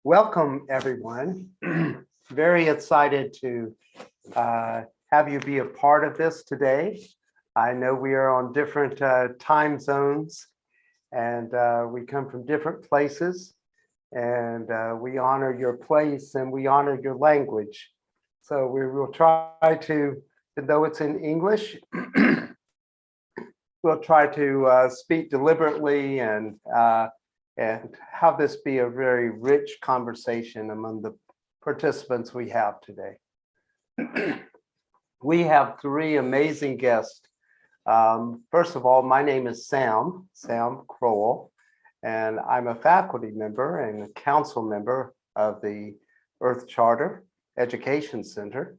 Welcome, everyone. Very excited to have you be a part of this today. I know we are on different time zones and we come from different places, and we honor your place and we honor your language. So we will try to, though it's in English, we'll try to speak deliberately and have this be a very rich conversation among the participants we have today. We have three amazing guests. First of all, my name is Sam Crowell, and I'm a faculty member and a council member of the Earth Charter Education Center.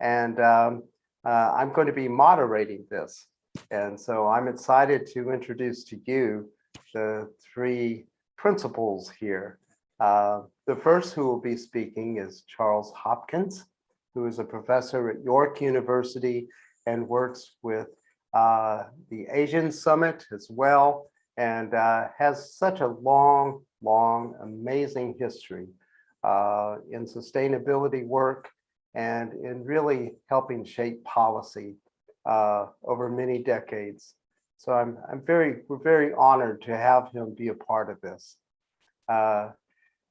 And I'm going to be moderating this. And so I'm excited to introduce to you the three principals here. The first who will be speaking is Charles Hopkins, who is a professor at York University and works with the Asian Summit as well, and has such a long, amazing history in sustainability work and in really helping shape policy over many decades. So we're very honored to have him be a part of this.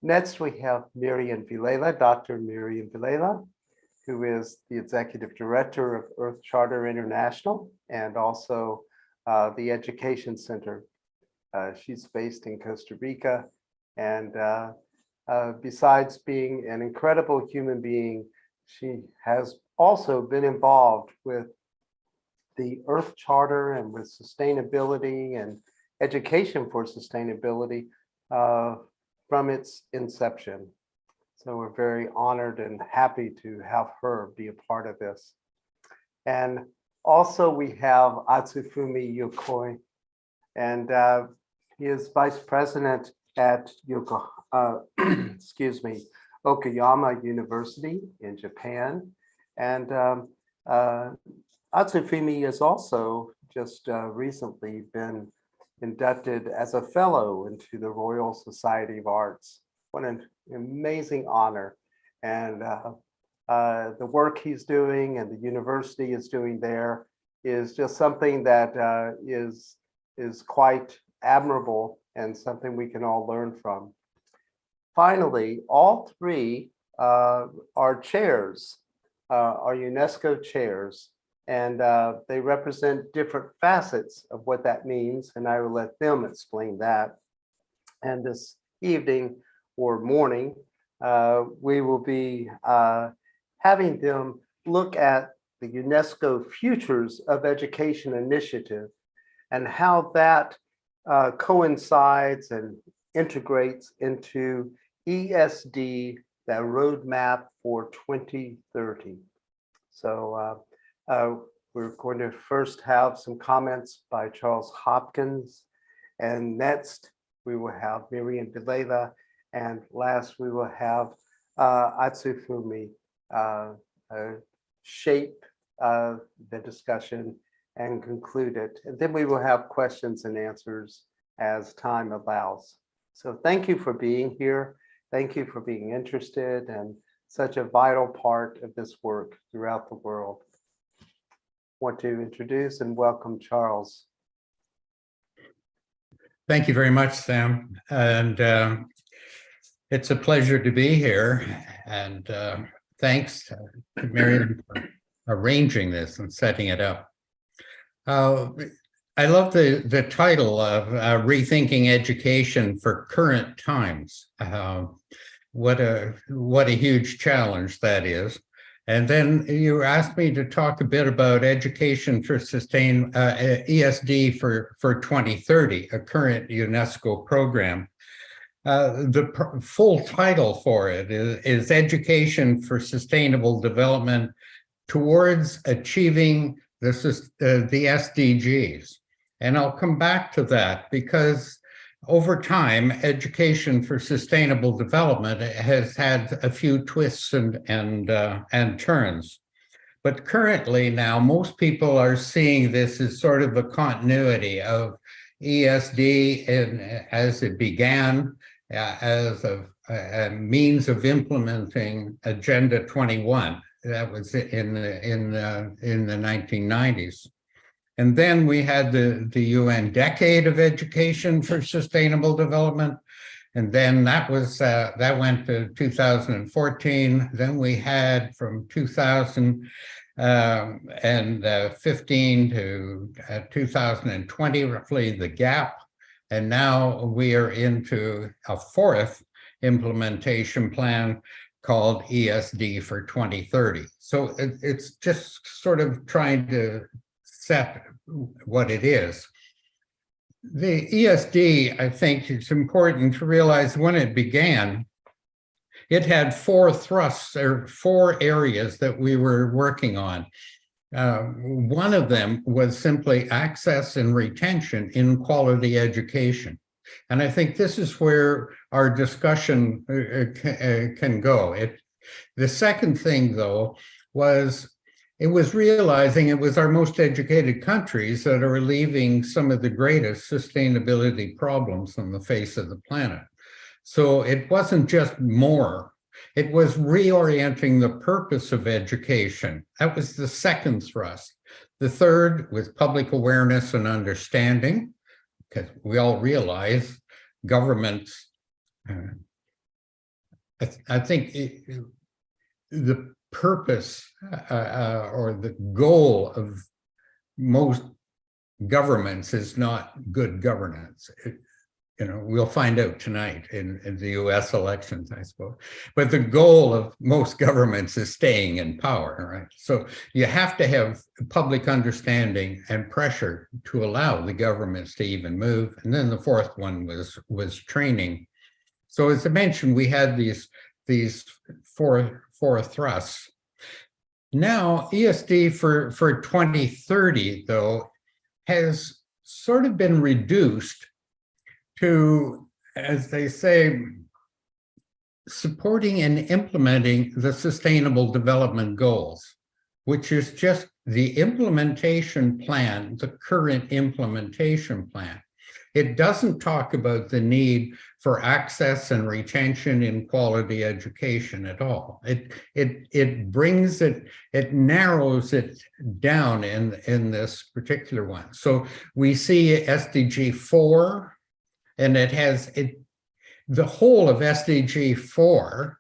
Next, we have Miriam Vilela, Dr. Miriam Vilela, who is the Executive Director of Earth Charter International and also the Education Center. She's based in Costa Rica, and besides being an incredible human being, she has also been involved with the Earth Charter and with sustainability and education for sustainability from its inception. So we're very honored and happy to have her be a part of this. And also we have Atsufumi Yokoi, and he is Vice President at Okayama University in Japan. And Atsufumi has also just recently been inducted as a fellow into the Royal Society of Arts. What an amazing honor. And the work he's doing and the university is doing there is just something that is quite admirable and something we can all learn from. Finally, all three are chairs, are UNESCO chairs. And they represent different facets of what that means, and I will let them explain that. And this evening or morning, we will be having them look at the UNESCO Futures of Education Initiative and how that coincides and integrates into ESD, that roadmap for 2030. So we're going to first have some comments by Charles Hopkins, and next we will have Miriam Vilela, and last we will have Atsufumi shape the discussion and conclude it. And then we will have questions and answers as time allows. So thank you for being here. Thank you for being interested and such a vital part of this work throughout the world. Want to introduce and welcome Charles. Thank you very much, Sam. And it's a pleasure to be here. And thanks to Miriam for arranging this and setting it up. I love the title of Rethinking Education for Current Times. What a huge challenge that is. And then you asked me to talk a bit about education for ESD for 2030, a current UNESCO program. The full title for it is Education for Sustainable Development Towards Achieving the SDGs. And I'll come back to that because over time, education for sustainable development has had a few twists and turns. But currently now, most people are seeing this as sort of a continuity of ESD as it began as a means of implementing Agenda 21. That was in the 1990s. And then we had the UN Decade of Education for Sustainable Development. And then that went to 2014. Then we had from 2015 to 2020, roughly the gap. And now we are into a fourth implementation plan called ESD for 2030. So it's just sort of trying to set what it is. The ESD, I think it's important to realize when it began, it had four thrusts or four areas that we were working on. One of them was simply access and retention in quality education. And I think this is where our discussion can go. The second thing, though, was it was realizing it was our most educated countries that are relieving some of the greatest sustainability problems on the face of the planet. So it wasn't just more, it was reorienting the purpose of education. That was the second thrust. The third was public awareness and understanding, because we all realize governments, I think the purpose or the goal of most governments is not good governance. We'll find out tonight in the US elections, I suppose. But the goal of most governments is staying in power, right? So you have to have public understanding and pressure to allow the governments to even move. And then the fourth one was training. So as I mentioned, we had these four thrusts. Now, ESD for 2030, though, has sort of been reduced to, as they say, supporting and implementing the Sustainable Development Goals, which is just the implementation plan, the current implementation plan. It doesn't talk about the need for access and retention in quality education at all. It brings it, it narrows it down in this particular one. So we see SDG 4, and the whole of SDG 4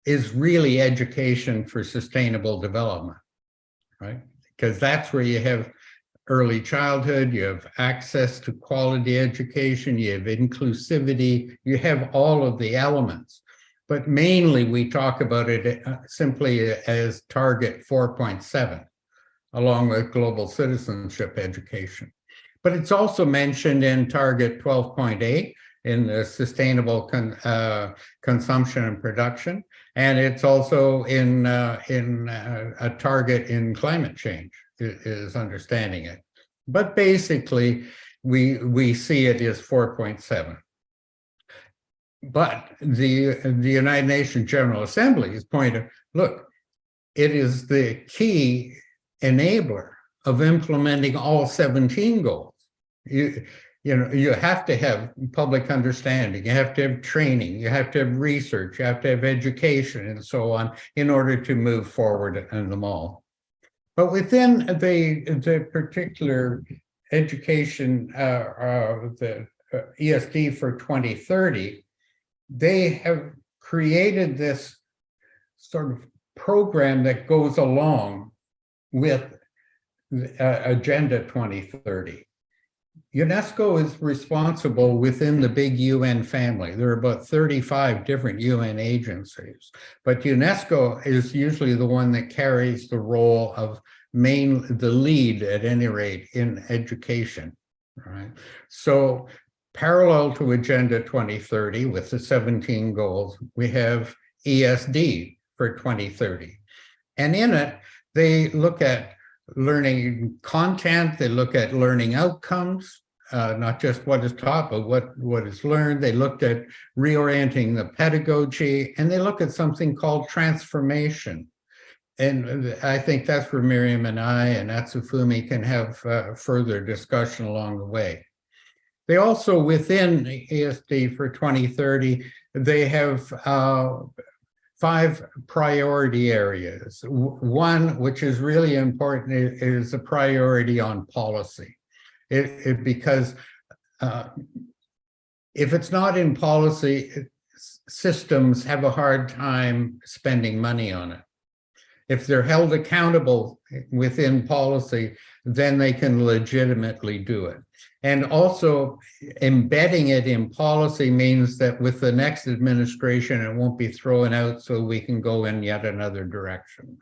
is really education for sustainable development, right? Because that's where you have early childhood, you have access to quality education, you have inclusivity, you have all of the elements. But mainly we talk about it simply as target 4.7, along with global citizenship education. But it's also mentioned in target 12.8 in the sustainable consumption and production, and it's also in a target in climate change. Is understanding it. But basically, we see it as 4.7. But the United Nations General Assembly is pointing, look, it is the key enabler of implementing all 17 goals. You have to have public understanding, you have to have training, you have to have research, you have to have education and so on in order to move forward in them all. But within the particular education, the ESD for 2030, they have created this sort of program that goes along with Agenda 2030. UNESCO is responsible within the big UN family. There are about 35 different UN agencies, but UNESCO is usually the one that carries the role of the lead at any rate in education, right? So parallel to Agenda 2030 with the 17 goals, we have ESD for 2030. And in it, they look at learning content, they look at learning outcomes, not just what is taught, but what is learned. They looked at reorienting the pedagogy, and they look at something called transformation. And I think that's where Miriam and I and Atsufumi can have further discussion along the way. They also, within ESD for 2030, they have 5 priority areas. One, which is really important, is a priority on policy. Because if it's not in policy, systems have a hard time spending money on it. If they're held accountable within policy, then they can legitimately do it. And also embedding it in policy means that with the next administration, it won't be thrown out so we can go in yet another direction.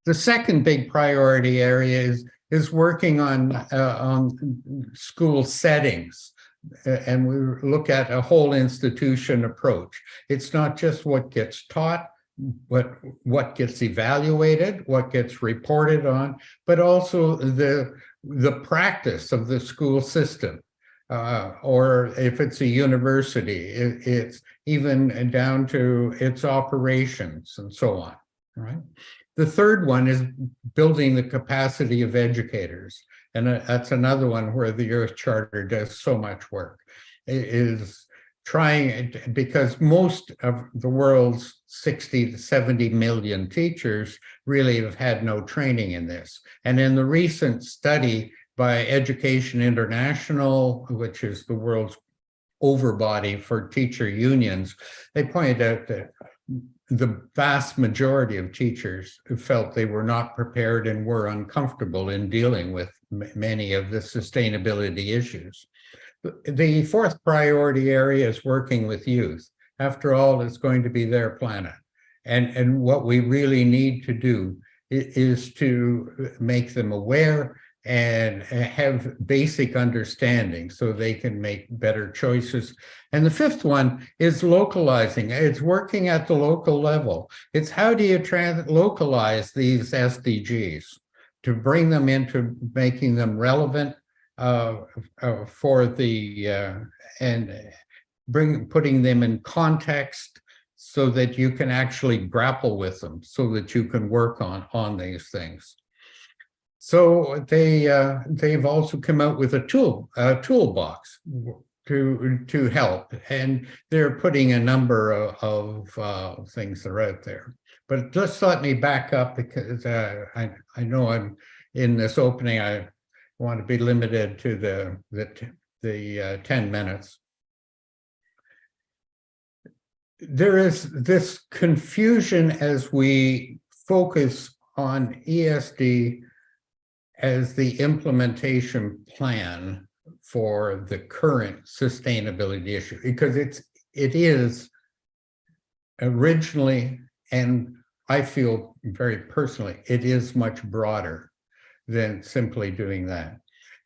The second big priority area is working on school settings. And we look at a whole institution approach. It's not just what gets taught, what gets evaluated, what gets reported on, but also the practice of the school system. Or if it's a university, it's even down to its operations and so on, right? The third one is building the capacity of educators. And that's another one where the Earth Charter does so much work. It is trying, because most of the world's 60 to 70 million teachers really have had no training in this. And in the recent study by Education International, which is the world's overbody for teacher unions, they pointed out that the vast majority of teachers felt they were not prepared and were uncomfortable in dealing with many of the sustainability issues. The fourth priority area is working with youth. After all, it's going to be their planet. And what we really need to do is to make them aware and have basic understanding so they can make better choices. And the fifth one is localizing. It's working at the local level. It's how do you localize these SDGs to bring them into making them relevant for the and putting them in context so that you can actually grapple with them, so that you can work on these things. So they've also come out with a toolbox to help, and they're putting a number of things that are out there. But just let me back up, because I know I'm in this opening. I want to be limited to the 10 minutes. There is this confusion as we focus on ESD as the implementation plan for the current sustainability issue, because it is originally, and I feel very personally, it is much broader than simply doing that.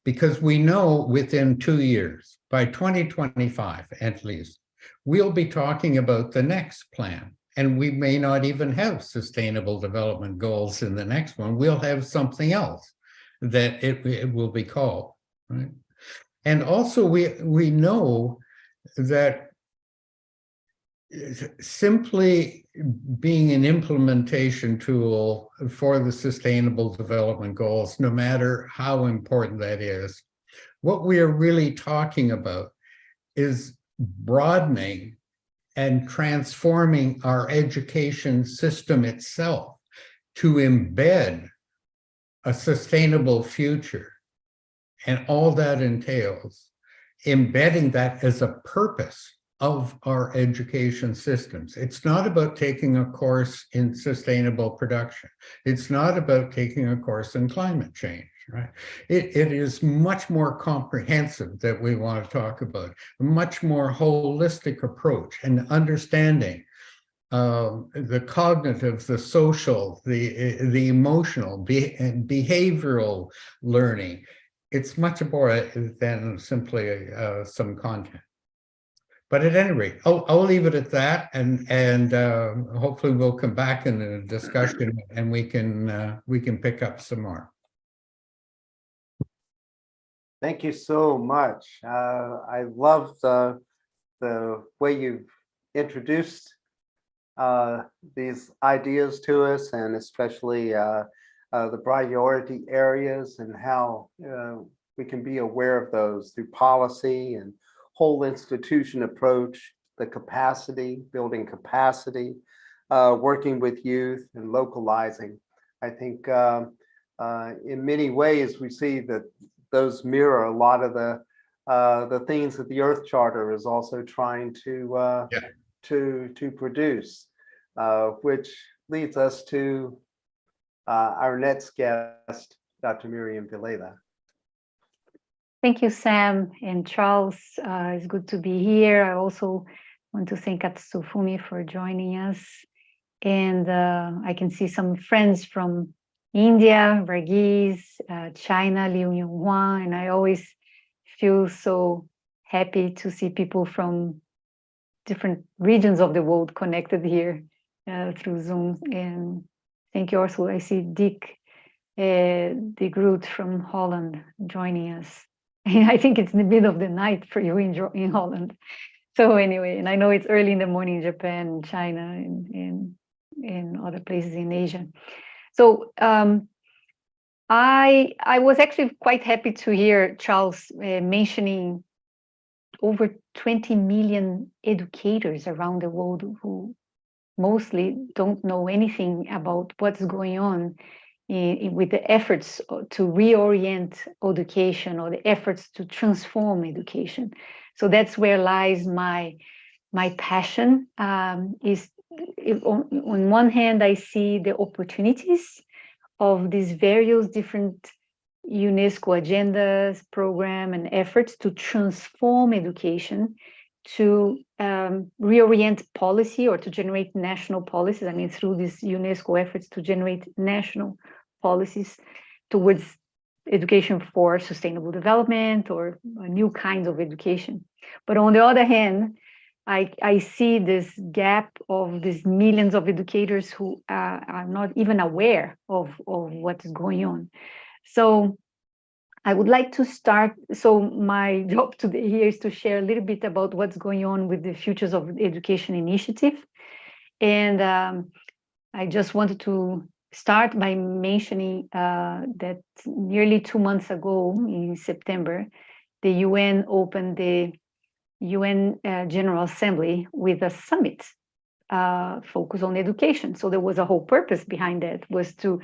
Because we know within 2 years, by 2025 at least, we'll be talking about the next plan. And we may not even have sustainable development goals in the next one. We'll have something else that it will be called, right? And also we know that simply being an implementation tool for the sustainable development goals, no matter how important that is, what we are really talking about is broadening and transforming our education system itself to embed a sustainable future. And all that entails embedding that as a purpose of our education systems. It's not about taking a course in sustainable production. It's not about taking a course in climate change, right? It is much more comprehensive that we want to talk about, a much more holistic approach and understanding the cognitive, the social, the emotional, and behavioral learning. It's much more than simply some content. But at any rate, I'll leave it at that, and hopefully we'll come back in a discussion and we can pick up some more. Thank you so much. I love the way you've introduced these ideas to us, and especially the priority areas, and how we can be aware of those through policy and whole institution approach, the capacity, building capacity, working with youth and localizing. I think in many ways we see that those mirror a lot of the things that the Earth Charter is also trying to produce, which leads us to our next guest, Dr. Miriam Vilela. Thank you, Sam and Charles. It's good to be here. I also want to thank Atsufumi for joining us. And I can see some friends from India, Varghese, China, Liu Yonghua, and I always feel so happy to see people from different regions of the world connected here through Zoom. And thank you also. I see Dick de Groot from Holland joining us. And I think it's in the middle of the night for you in Holland. So anyway, and I know it's early in the morning in Japan, China, and other places in Asia. So I was actually quite happy to hear Charles mentioning over 20 million educators around the world who mostly don't know anything about what's going on with the efforts to reorient education or the efforts to transform education. So that's where lies my passion. On one hand, I see the opportunities of these various different UNESCO agendas, program, and efforts to transform education, to reorient policy or to generate national policies. I mean, through these UNESCO efforts to generate national policies towards education for sustainable development or new kinds of education. But on the other hand, I see this gap of these millions of educators who are not even aware of what is going on. So I would like to start. So my job today here is to share a little bit about what's going on with the Futures of Education initiative. And I just wanted to start by mentioning that nearly 2 months ago in September, the UN opened the UN General Assembly with a summit focused on education. So there was a whole purpose behind that, was to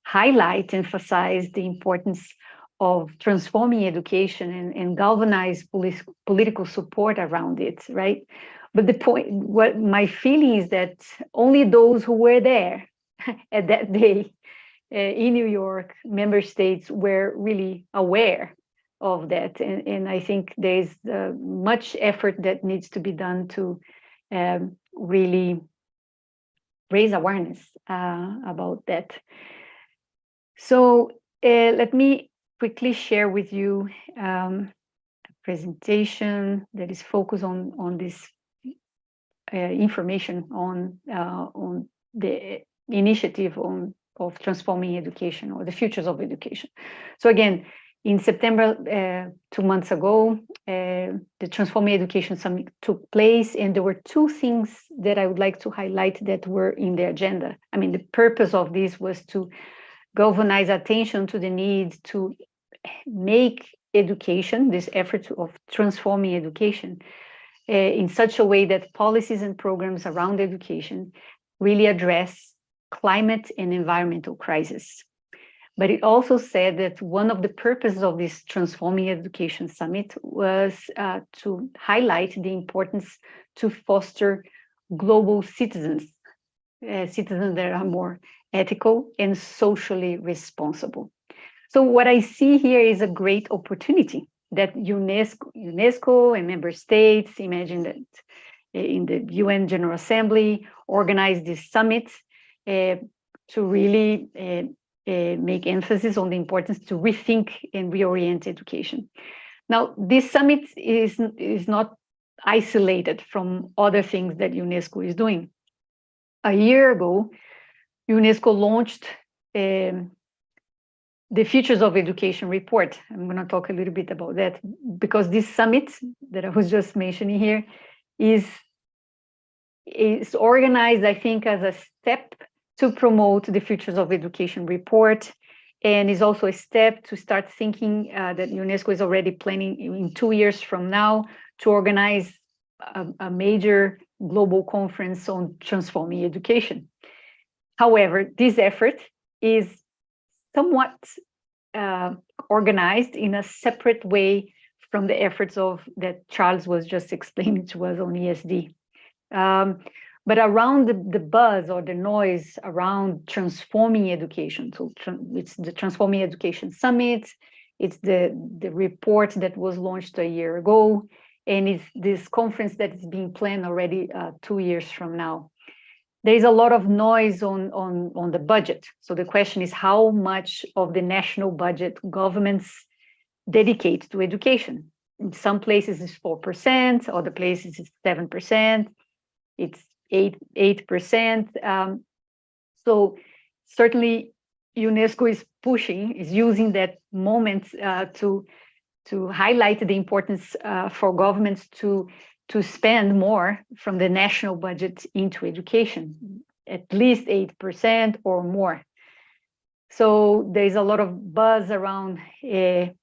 highlight, emphasize the importance of transforming education and galvanize political support around it, right? But the point, what my feeling is that only those who were there at that day in New York, member states were really aware of that. And I think there's much effort that needs to be done to really raise awareness about that. So let me quickly share with you a presentation that is focused on this information on the initiative of transforming education or the futures of education. So again, in September, 2 months ago, the Transforming Education Summit took place, and there were two things that I would like to highlight that were in the agenda. I mean, the purpose of this was to galvanize attention to the need to make education, this effort of transforming education, in such a way that policies and programs around education really address climate and environmental crisis. But it also said that one of the purposes of this Transforming Education Summit was to highlight the importance to foster global citizens, citizens that are more ethical and socially responsible. So what I see here is a great opportunity that UNESCO and member states, imagine that in the UN General Assembly, organize this summit to really make emphasis on the importance to rethink and reorient education. Now, this summit is not isolated from other things that UNESCO is doing. A year ago, UNESCO launched the Futures of Education report. I'm going to talk a little bit about that, because this summit that I was just mentioning here is organized, I think, as a step to promote the Futures of Education report and is also a step to start thinking that UNESCO is already planning in 2 years from now to organize a major global conference on transforming education. However, this effort is somewhat organized in a separate way from the efforts that Charles was just explaining to us on ESD. But around the buzz or the noise around transforming education, so it's the Transforming Education Summit, it's the report that was launched a year ago, and it's this conference that is being planned already 2 years from now. There is a lot of noise on the budget. So the question is, how much of the national budget governments dedicate to education? In some places it's 4%, other places it's 7%, it's 8%. So certainly UNESCO is using that moment to highlight the importance for governments to spend more from the national budget into education, at least 8% or more. So there's a lot of buzz around the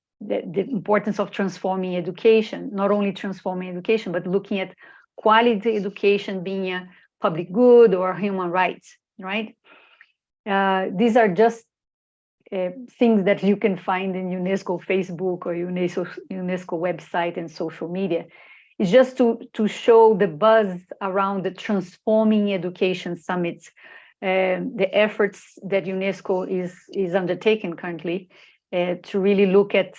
importance of transforming education, not only transforming education, but looking at quality education being a public good or human rights, right? These are just things that you can find in UNESCO Facebook or UNESCO website and social media. It's just to show the buzz around the Transforming Education Summits, the efforts that UNESCO is undertaking currently to really look at,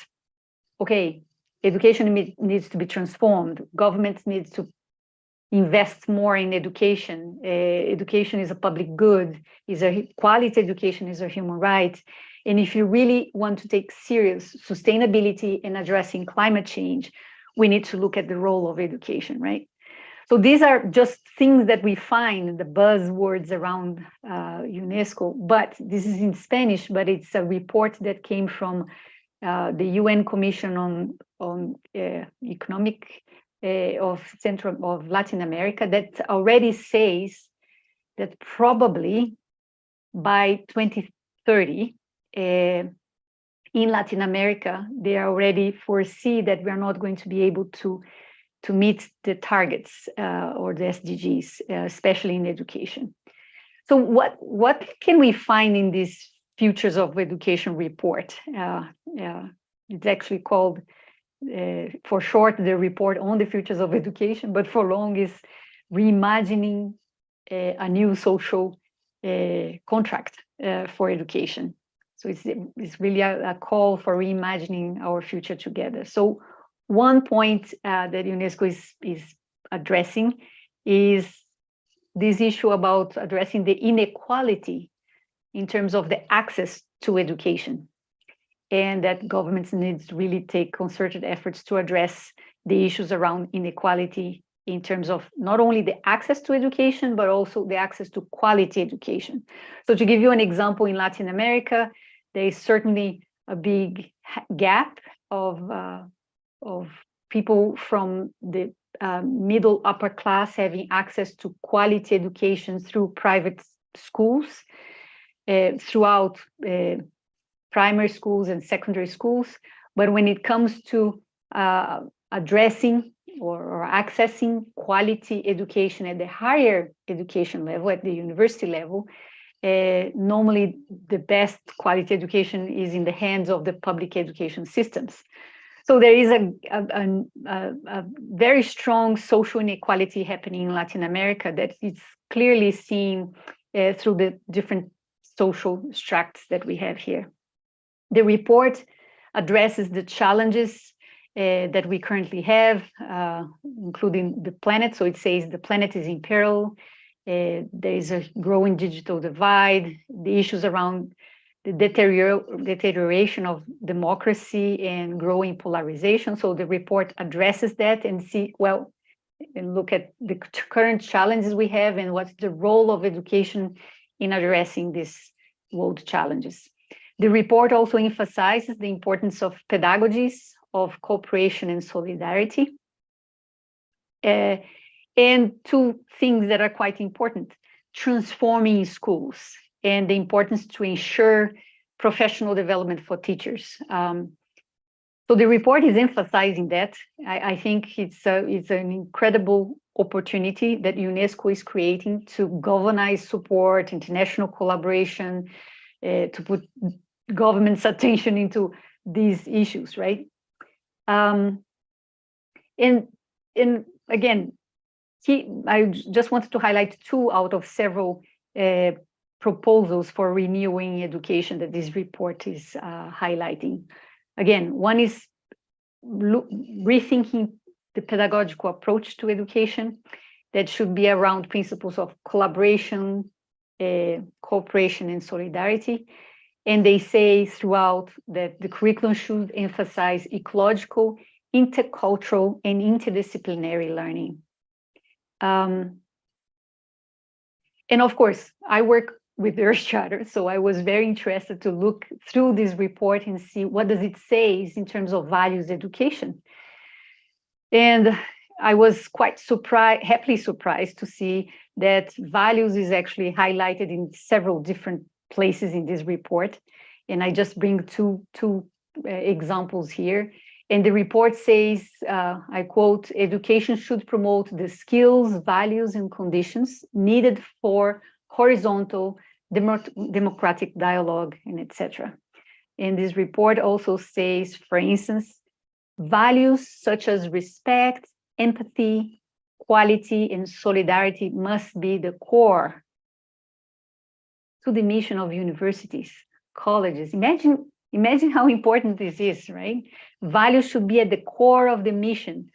okay, education needs to be transformed. Governments need to invest more in education. Education is a public good, quality education is a human right. And if you really want to take serious sustainability in addressing climate change, we need to look at the role of education, right? So these are just things that we find, the buzzwords around UNESCO, but this is in Spanish, but it's a report that came from the UN Commission on Economic of Latin America that already says that probably by 2030, in Latin America, they already foresee that we are not going to be able to meet the targets or the SDGs, especially in education. So what can we find in this Futures of Education report? It's actually called, for short, the report on the futures of education, but for long is reimagining a new social contract for education. So it's really a call for reimagining our future together. So one point that UNESCO is addressing is this issue about addressing the inequality in terms of the access to education, and that governments need to really take concerted efforts to address the issues around inequality in terms of not only the access to education, but also the access to quality education. So to give you an example, in Latin America, there is certainly a big gap of people from the middle upper class having access to quality education through private schools throughout primary schools and secondary schools. But when it comes to addressing or accessing quality education at the higher education level, at the university level, normally the best quality education is in the hands of the public education systems. So there is a very strong social inequality happening in Latin America that is clearly seen through the different social structures that we have here. The report addresses the challenges that we currently have, including the planet. So it says the planet is in peril. There is a growing digital divide, the issues around the deterioration of democracy and growing polarization. So the report addresses that and look at the current challenges we have and what's the role of education in addressing these world challenges. The report also emphasizes the importance of pedagogies of cooperation and solidarity. And two things that are quite important: transforming schools and the importance to ensure professional development for teachers. So the report is emphasizing that. I think it's an incredible opportunity that UNESCO is creating to galvanize support, international collaboration, to put government's attention into these issues, right? And again, I just wanted to highlight 2 out of several proposals for renewing education that this report is highlighting. Again, one is rethinking the pedagogical approach to education that should be around principles of collaboration, cooperation, and solidarity. And they say throughout that the curriculum should emphasize ecological, intercultural, and interdisciplinary learning. And of course, I work with the Earth Charter, so I was very interested to look through this report and see what does it say in terms of values education. And I was quite happily surprised to see that values is actually highlighted in several different places in this report. And I just bring two examples here. And the report says, I quote, education should promote the skills, values, and conditions needed for horizontal democratic dialogue, and etc. And this report also says, for instance, values such as respect, empathy, quality, and solidarity must be the core to the mission of universities, colleges. Imagine how important this is, right? Values should be at the core of the mission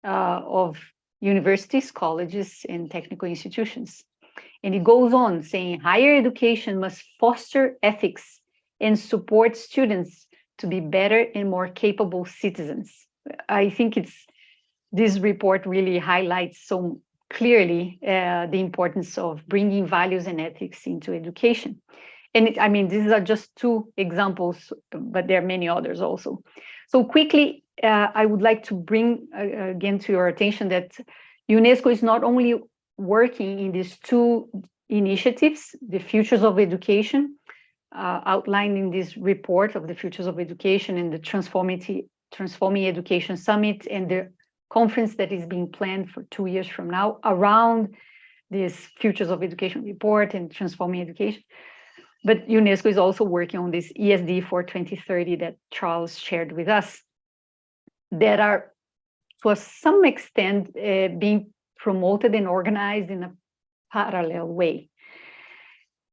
of universities, colleges, and technical institutions. And it goes on saying higher education must foster ethics and support students to be better and more capable citizens. I think this report really highlights so clearly the importance of bringing values and ethics into education. And these are just 2 examples, but there are many others also. So quickly, I would like to bring again to your attention that UNESCO is not only working in these 2 initiatives, the Futures of Education, outlined in this report of the Futures of Education and the Transforming Education Summit and the conference that is being planned for 2 years from now around this Futures of Education report and Transforming Education. But UNESCO is also working on this ESD for 2030 that Charles shared with us, that are, to some extent, being promoted and organized in a parallel way.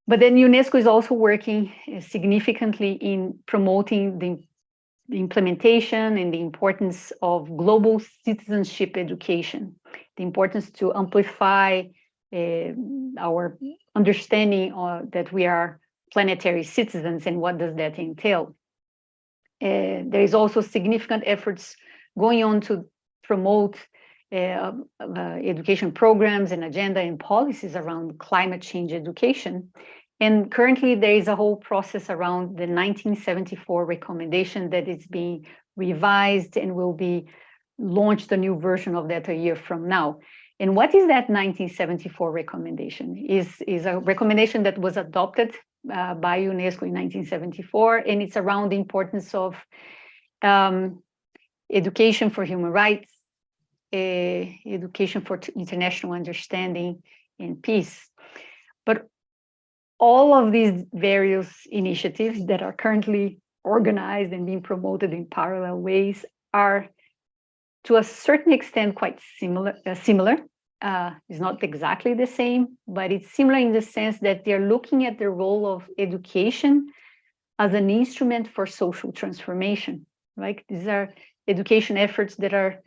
But then UNESCO is also working significantly in promoting the implementation and the importance of global citizenship education, the importance to amplify our understanding that we are planetary citizens and what does that entail. There is also significant efforts going on to promote education programs and agenda and policies around climate change education. And currently there is a whole process around the 1974 recommendation that is being revised and will be launched, a new version of that a year from now. And what is that 1974 recommendation? Is a recommendation that was adopted by UNESCO in 1974, and it's around the importance of education for human rights, education for international understanding and peace. But all of these various initiatives that are currently organized and being promoted in parallel ways are, to a certain extent, quite similar. It's not exactly the same, but it's similar in the sense that they're looking at the role of education as an instrument for social transformation, right? These are education efforts that are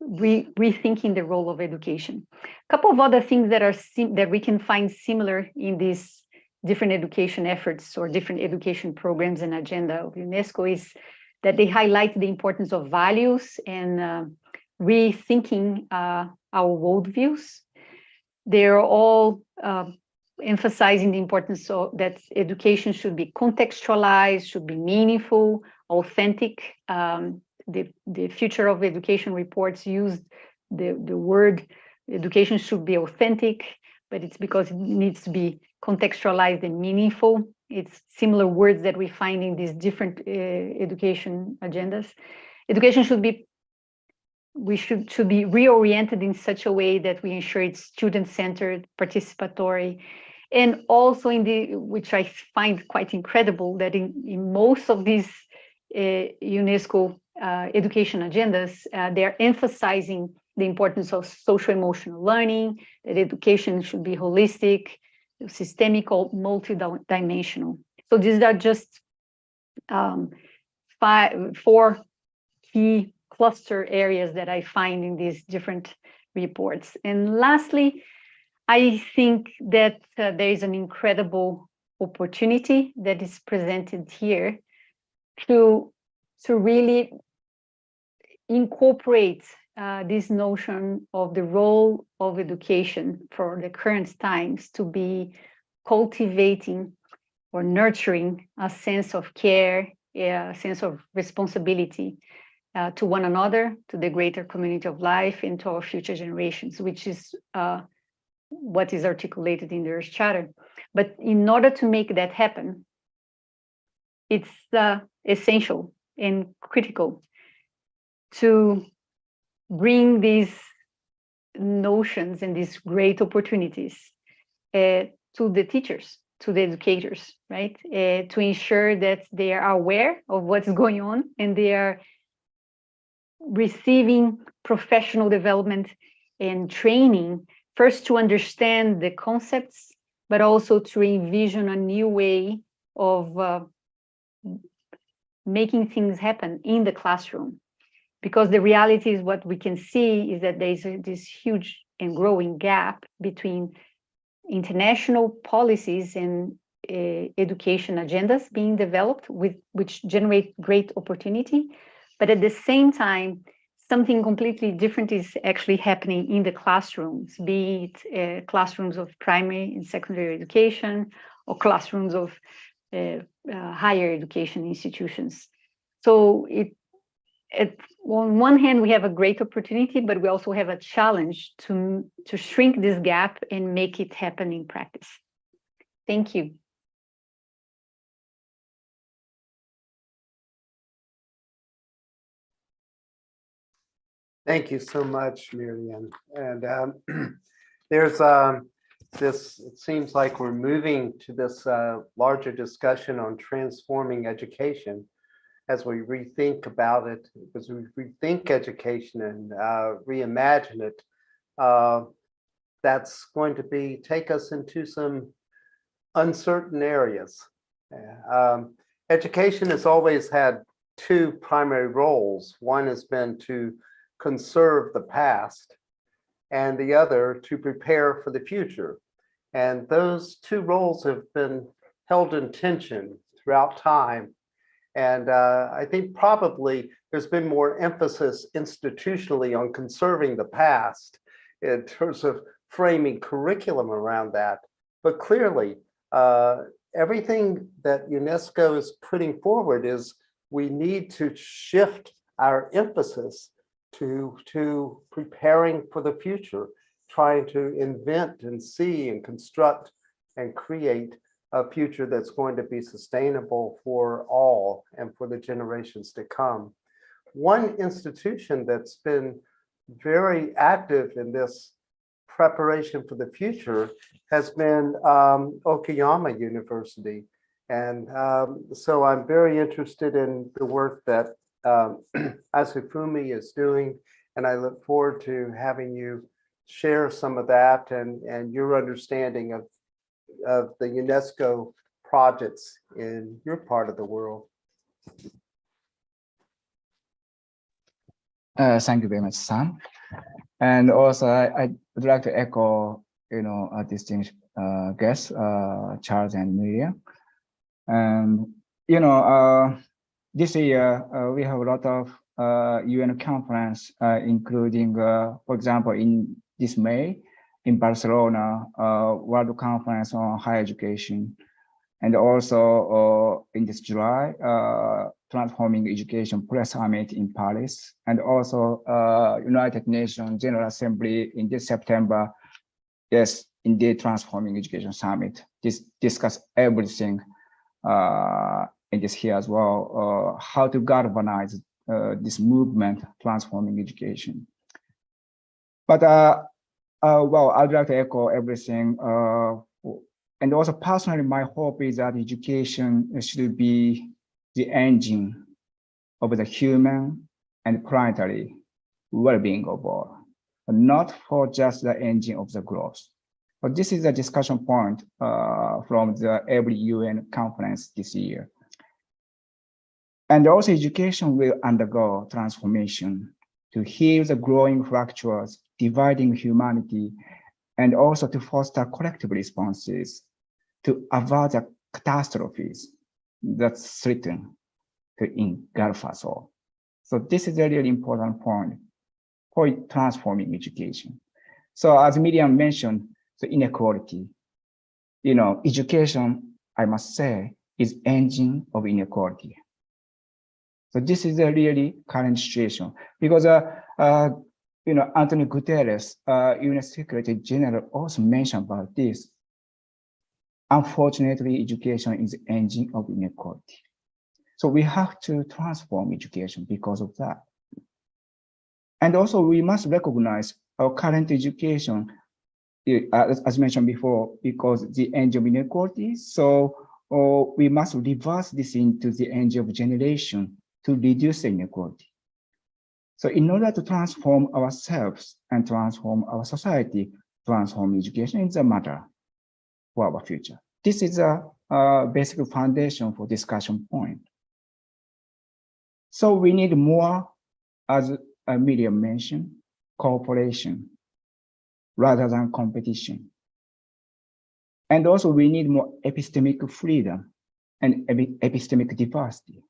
rethinking the role of education. A couple of other things that we can find similar in these different education efforts or different education programs and agenda of UNESCO is that they highlight the importance of values and rethinking our worldviews. They're all emphasizing the importance of that education should be contextualized, should be meaningful, authentic. The Future of Education reports used the word education should be authentic, but it's because it needs to be contextualized and meaningful. It's similar words that we find in these different education agendas. Education should be reoriented in such a way that we ensure it's student-centered, participatory, and also which I find quite incredible, that in most of these UNESCO education agendas, they're emphasizing the importance of social emotional learning, that education should be holistic, systemic, or multidimensional. So these are just 4 key cluster areas that I find in these different reports. And lastly, I think that there is an incredible opportunity that is presented here to really incorporate this notion of the role of education for the current times to be cultivating or nurturing a sense of care, a sense of responsibility to one another, to the greater community of life, and to our future generations, which is what is articulated in the Earth Charter. But in order to make that happen, it's essential and critical to bring these notions and these great opportunities to the teachers, to the educators, right? To ensure that they are aware of what's going on and they are receiving professional development and training, first to understand the concepts, but also to envision a new way of making things happen in the classroom. Because the reality is, what we can see is that there's this huge and growing gap between international policies and education agendas being developed, which generate great opportunity. But at the same time, something completely different is actually happening in the classrooms, be it classrooms of primary and secondary education or classrooms of higher education institutions. So on one hand, we have a great opportunity, but we also have a challenge to shrink this gap and make it happen in practice. Thank you. Thank you so much, Miriam. And there's this, it seems like we're moving to this larger discussion on transforming education as we rethink about it, as we rethink education and reimagine it. That's going to take us into some uncertain areas. Education has always had 2 primary roles. One has been to conserve the past, and the other to prepare for the future. And those 2 roles have been held in tension throughout time. And I think probably there's been more emphasis institutionally on conserving the past in terms of framing curriculum around that. But clearly, everything that UNESCO is putting forward is we need to shift our emphasis to preparing for the future, trying to invent and see and construct and create a future that's going to be sustainable for all and for the generations to come. One institution that's been very active in this preparation for the future has been Okayama University. And so I'm very interested in the work that Asufumi is doing, and I look forward to having you share some of that and your understanding of the UNESCO projects in your part of the world. Thank you very much, Sam. And also, I would like to echo, distinguished guests, Charles and Miriam. And this year we have a lot of UN conference, including, for example, in this May in Barcelona, World Conference on Higher Education, and also in this July, Transforming Education Press Summit in Paris, and also United Nations General Assembly in this September. Yes, indeed, Transforming Education Summit. This discuss everything in this here as well, how to galvanize this movement transforming education. But well, I'd like to echo everything. And also personally, my hope is that education should be the engine of the human and planetary well-being of all, not for just the engine of the growth. But this is a discussion point from the every UN conference this year. And also education will undergo transformation to heal the growing fractures dividing humanity, and also to foster collective responses to avert the catastrophes that threaten to engulf us all. So this is a really important point for transforming education. So as Miriam mentioned, the inequality, education, I must say, is engine of inequality. So this is a really current situation because, Antonio Guterres, UN Secretary General, also mentioned about this. Unfortunately, education is the engine of inequality. So we have to transform education because of that. And also we must recognize our current education, as mentioned before, because the engine of inequality. So we must reverse this into the engine of generation to reduce inequality. So in order to transform ourselves and transform our society, transform education is a matter for our future. This is a basic foundation for discussion point. So we need more, as Miriam mentioned, cooperation rather than competition. And also we need more epistemic freedom and epistemic diversity.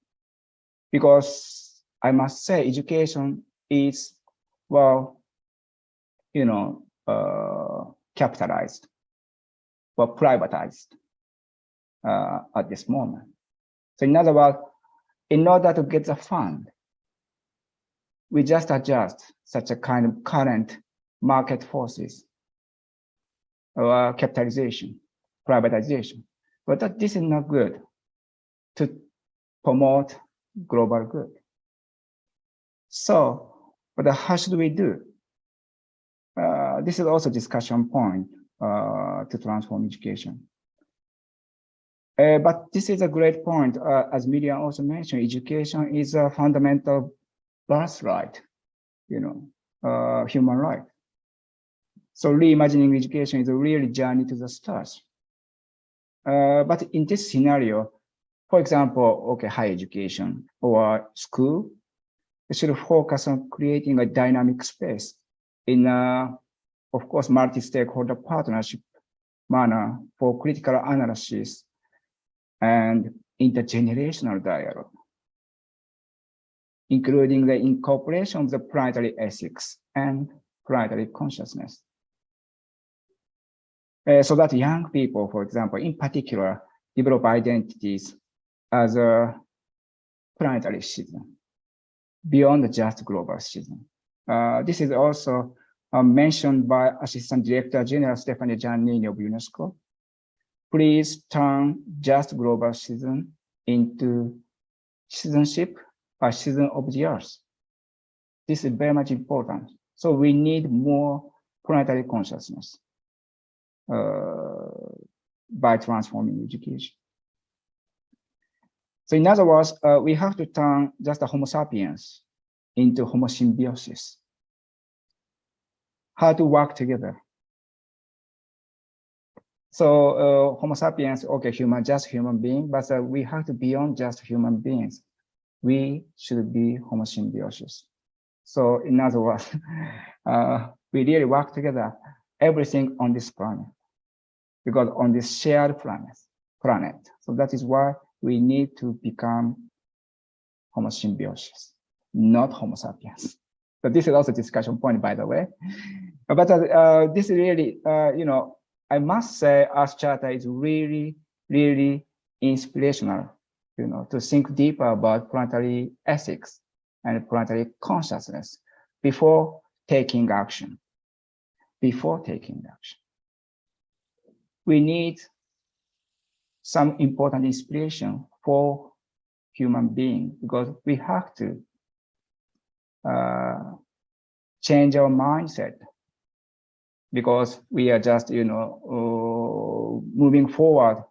Because I must say education is, well, capitalized or privatized at this moment. So in other words, in order to get the fund, we just adjust such a kind of current market forces or capitalization, privatization. But this is not good to promote global good. So, but how should we do? This is also a discussion point to transform education. But this is a great point, as Miriam also mentioned, education is a fundamental birthright, human right. So reimagining education is a real journey to the stars. But in this scenario, for example, higher education or school, it should focus on creating a dynamic space in, of course, multi-stakeholder partnership manner for critical analysis and intergenerational dialogue, including the incorporation of the planetary ethics and planetary consciousness. So that young people, for example, in particular, develop identities as a planetary citizen, beyond just global citizen. This is also mentioned by Assistant Director General Stefania Giannini of UNESCO. Please turn just global citizen into citizenship by citizen of the earth. This is very much important. So we need more planetary consciousness by transforming education. So in other words, we have to turn just a Homo sapiens into Homo symbiosis. How to work together. So Homo sapiens, just human being, but we have to beyond just human beings. We should be Homo symbiosis. So in other words, we really work together, everything on this planet, because on this shared planet. So that is why we need to become Homo symbiosis, not Homo sapiens. But this is also a discussion point, by the way. But this is really, I must say, Earth Charter is really, really inspirational, to think deeper about planetary ethics and planetary consciousness before taking action. We need some important inspiration for human being, because we have to change our mindset, because we are just, moving forward.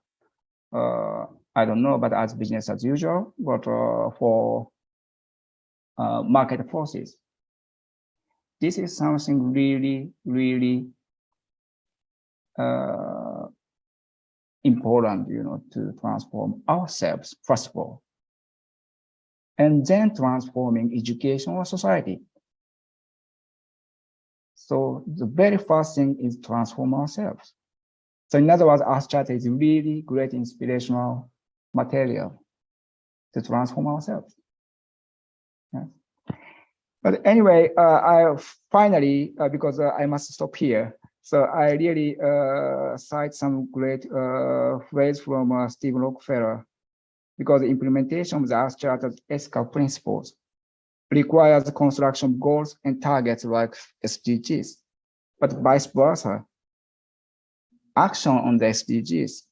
I don't know, but as business as usual, but for market forces. This is something really, really important, to transform ourselves, first of all, and then transforming education or society. So the very first thing is transform ourselves. So in other words, our charter is really great inspirational material to transform ourselves. Yes. But anyway, I finally, because I must stop here. So I really cite some great phrase from Stephen Rockefeller, because the implementation of the Earth Charter's ethical principles requires the construction of goals and targets like SDGs, but vice versa. Action on the SDGs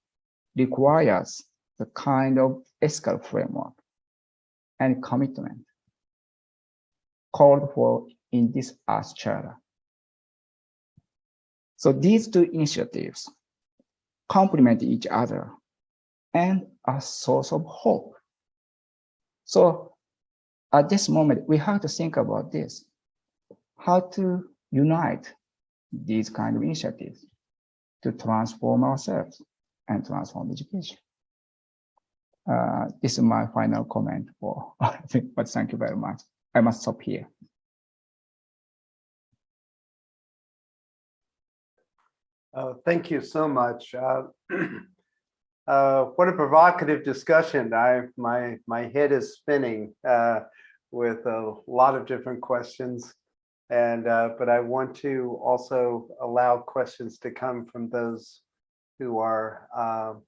requires the kind of ethical framework and commitment called for in this Earth Charter. So these two initiatives complement each other and are a source of hope. So at this moment, we have to think about this, how to unite these kind of initiatives to transform ourselves and transform education. This is my final comment for, but thank you very much. I must stop here. Thank you so much. What a provocative discussion. My head is spinning with a lot of different questions, and but I want to also allow questions to come from those who are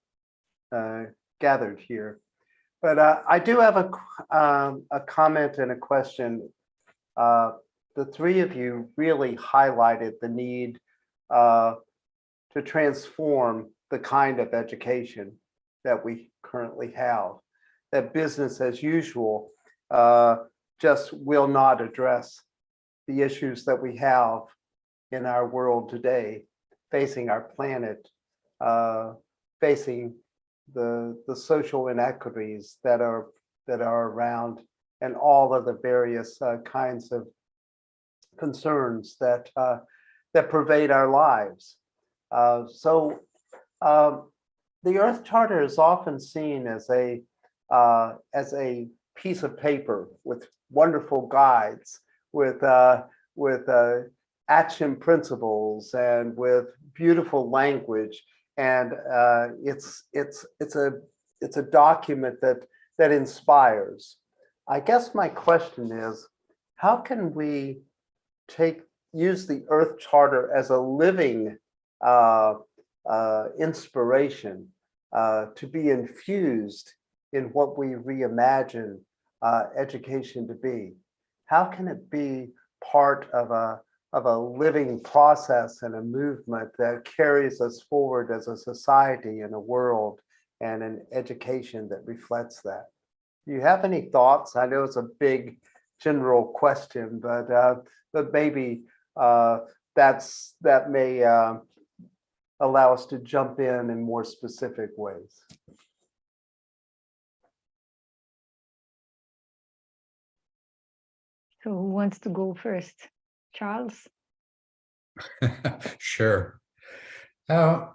gathered here. But I do have a comment and a question. The three of you really highlighted the need to transform the kind of education that we currently have, that business as usual just will not address the issues that we have in our world today, facing our planet, facing the social inequities that are around, and all of the various kinds of concerns that pervade our lives. So the Earth Charter is often seen as a piece of paper with wonderful guides, with action principles, and with beautiful language, and it's a document that inspires. I guess my question is, how can we use the Earth Charter as a living inspiration to be infused in what we reimagine education to be? How can it be part of a living process and a movement that carries us forward as a society and a world and an education that reflects that? Do you have any thoughts? I know it's a big general question, but maybe that may allow us to jump in more specific ways. So who wants to go first? Charles? Sure. I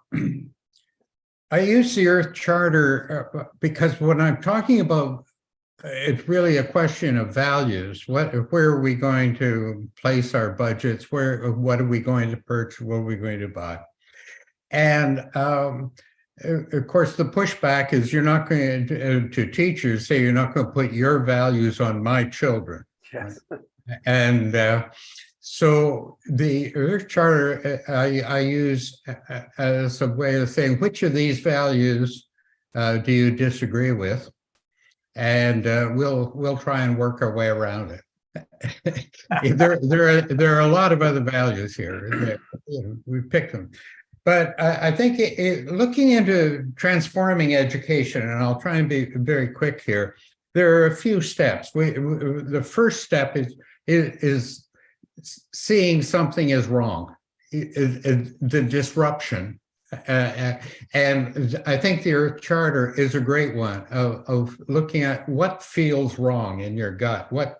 use the Earth Charter because when I'm talking about, it's really a question of values. Where are we going to place our budgets? What are we going to purchase? What are we going to buy? And of course, the pushback is you're not going to teachers say you're not going to put your values on my children. Yes. Right? And so the Earth Charter I use as a way of saying which of these values do you disagree with, and we'll try and work our way around it. There are a lot of other values here. We picked them. But I think looking into transforming education, and I'll try and be very quick here, there are a few steps. The first step is seeing something is wrong, the disruption. And I think the Earth Charter is a great one of looking at what feels wrong in your gut, what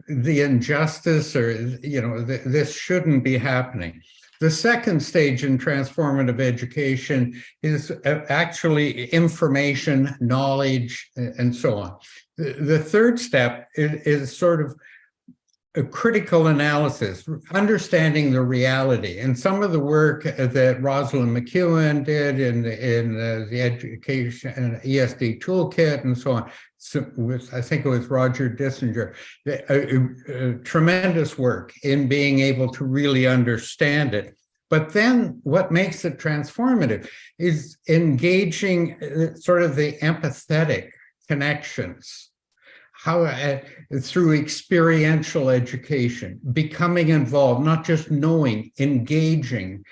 the injustice, or, you know, this shouldn't be happening. The second stage in transformative education is actually information, knowledge, and so on. The third step is sort of a critical analysis, understanding the reality. And some of the work that Rosalind McEwen did in the education ESD toolkit and so on, with, I think it was Roger Dissinger, tremendous work in being able to really understand it. But then what makes it transformative is engaging sort of the empathetic connections, how through experiential education, becoming involved, not just knowing, engaging,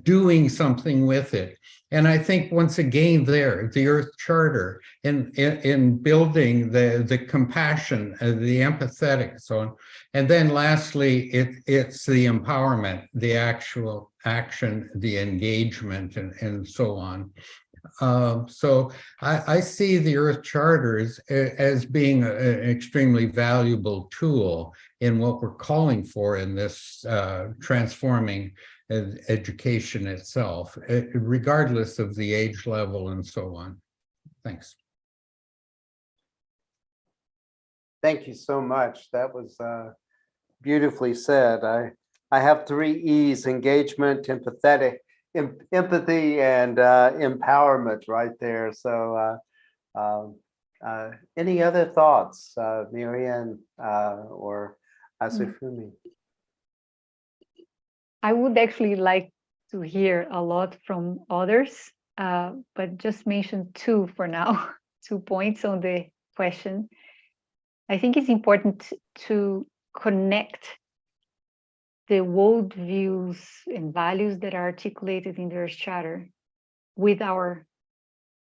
doing something with it. And I think once again there, the Earth Charter in building the compassion, the empathetic, so on. And then lastly, it's the empowerment, the actual action, the engagement, and so on. So I see the Earth Charter as being an extremely valuable tool in what we're calling for in this transforming education itself, regardless of the age level and so on. Thanks. Thank you so much. That was beautifully said. I have 3 E's: engagement, empathy, and empowerment right there. So any other thoughts, Marianne or Asifumi? I would actually like to hear a lot from others, but just mention 2 for now, 2 points on the question. I think it's important to connect the worldviews and values that are articulated in the Earth Charter with our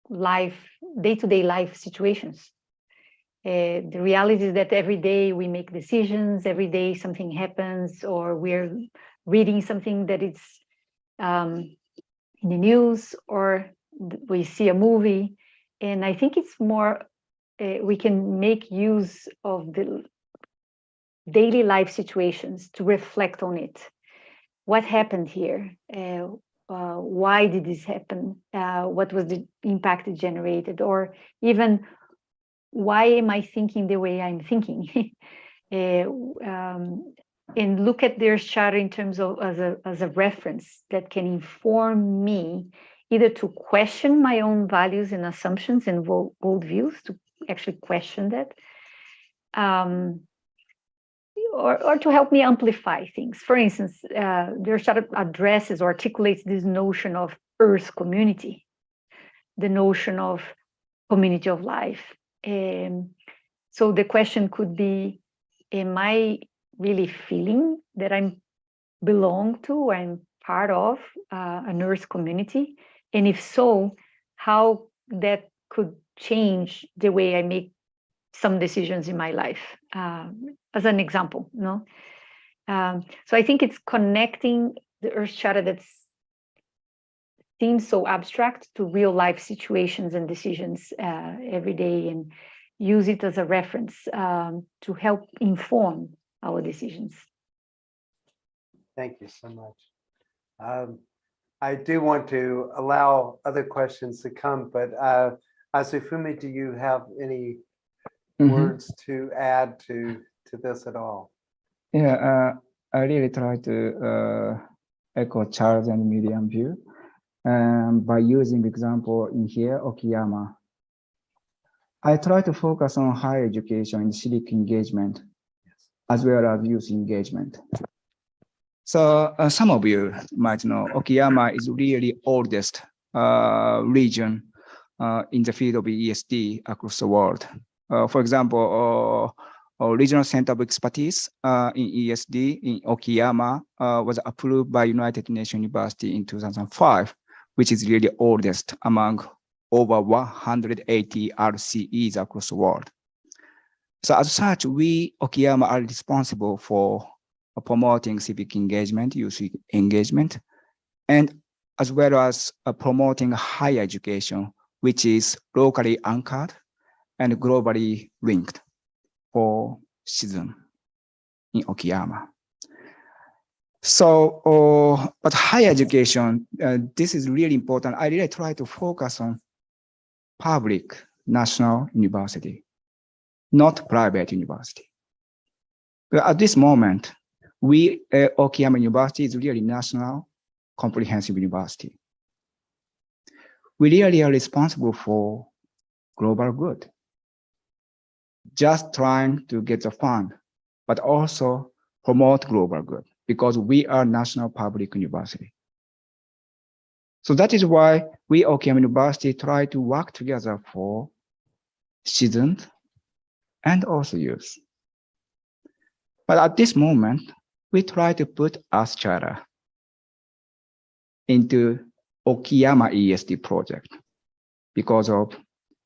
life, day-to-day life situations. The reality is that every day we make decisions, every day something happens, or we're reading something that is in the news, or we see a movie. And I think it's more, we can make use of the daily life situations to reflect on it. What happened here? Why did this happen? What was the impact it generated? Or even, why am I thinking the way I'm thinking? And look at their charter in terms of as a reference that can inform me either to question my own values and assumptions and worldviews, to actually question that, or to help me amplify things. For instance, their charter addresses or articulates this notion of Earth community, the notion of community of life. So the question could be, am I really feeling that I'm belong to, or I'm part of an Earth community? And if so, how that could change the way I make some decisions in my life, as an example, no? So I think it's connecting the Earth Charter that seems so abstract to real life situations and decisions every day, and use it as a reference to help inform our decisions. Thank you so much. I do want to allow other questions to come, but Asifumi, do you have any words to add to this at all? Yeah, I really try to echo Charles and Miriam's view by using example in here, Okayama. I try to focus on higher education and civic engagement, as well as youth engagement. So some of you might know Okayama is really oldest region in the field of ESD across the world. For example, Regional Center of Expertise in ESD in Okayama was approved by United Nations University in 2005, which is really oldest among over 180 RCEs across the world. So as such, we, Okayama, are responsible for promoting civic engagement, youth engagement, and as well as promoting higher education, which is locally anchored and globally linked for citizens in Okayama. So, but higher education, this is really important. I really try to focus on public national university, not private university. But at this moment, we, Okayama University is really national comprehensive university. We really are responsible for global good. Just trying to get the fund, but also promote global good because we are national public university. So that is why we, Okayama University, try to work together for students and also youth. But at this moment, we try to put Earth Charter into Okayama ESD project because of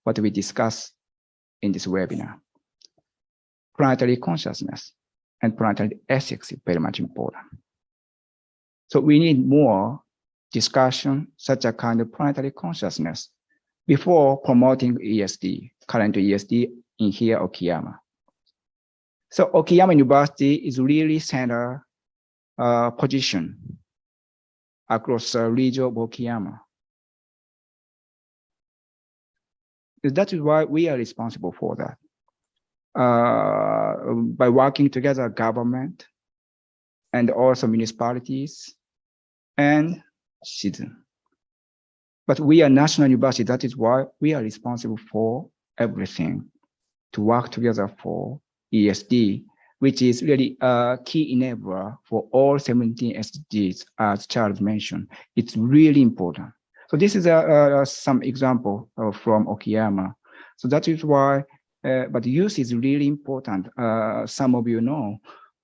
what we discussed in this webinar. Planetary consciousness and planetary ethics is very much important. So we need more discussion, such a kind of planetary consciousness before promoting ESD, current ESD in here, Okayama. So Okayama University is really center position across the region of Okayama. That is why we are responsible for that. By working together, government and also municipalities and citizens. But we are national university. That is why we are responsible for everything to work together for ESD, which is really a key enabler for all 17 SDGs, as Charles mentioned. It's really important. So this is some example from Okayama. So that is why, but youth is really important. Some of you know,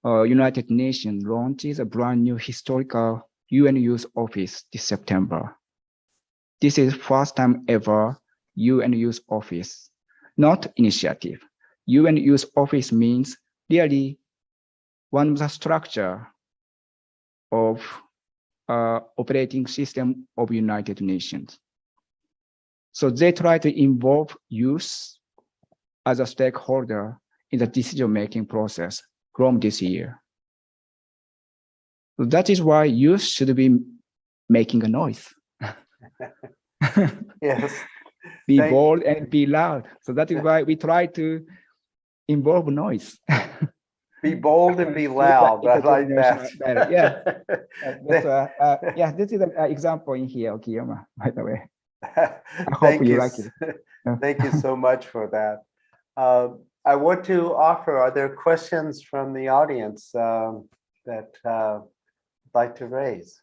United Nations launches a brand new historical UN Youth Office this September. This is first time ever UN Youth Office, not initiative. UN Youth Office means really one of the structure of operating system of United Nations. So they try to involve youth as a stakeholder in the decision-making process from this year. So that is why youth should be making a noise. Yes. Be bold and be loud. So that is why we try to involve noise. Be bold and be loud. I like that. Yeah. Yeah, this is an example in here, Okayama, by the way. I hope you like it. Thank you so much for that. I want to offer, are there questions from the audience that I'd like to raise?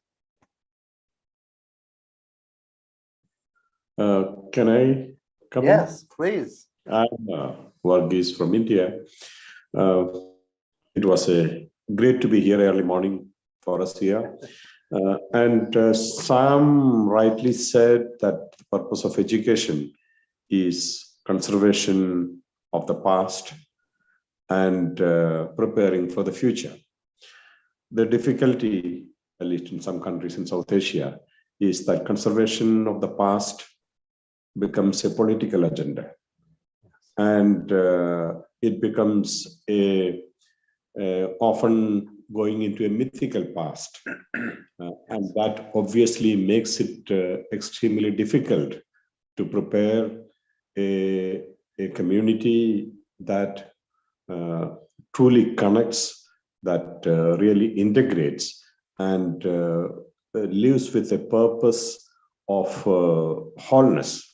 Can I come in? Yes, please. I'm Varghese from India. It was great to be here early morning for us here. And Sam rightly said that the purpose of education is conservation of the past and preparing for the future. The difficulty, at least in some countries in South Asia, is that conservation of the past becomes a political agenda. And it becomes often going into a mythical past. And that obviously makes it extremely difficult to prepare a community that truly connects, that really integrates and lives with a purpose of wholeness.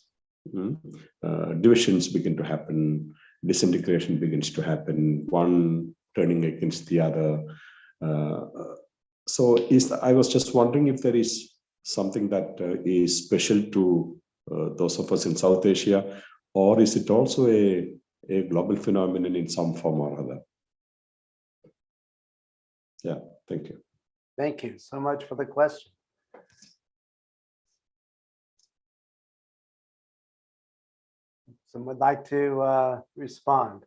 Divisions begin to happen, disintegration begins to happen, one turning against the other. So I was just wondering if there is something that is special to those of us in South Asia, or is it also a a global phenomenon in some form or other. Yeah, thank you. Thank you so much for the question. Someone would like to respond?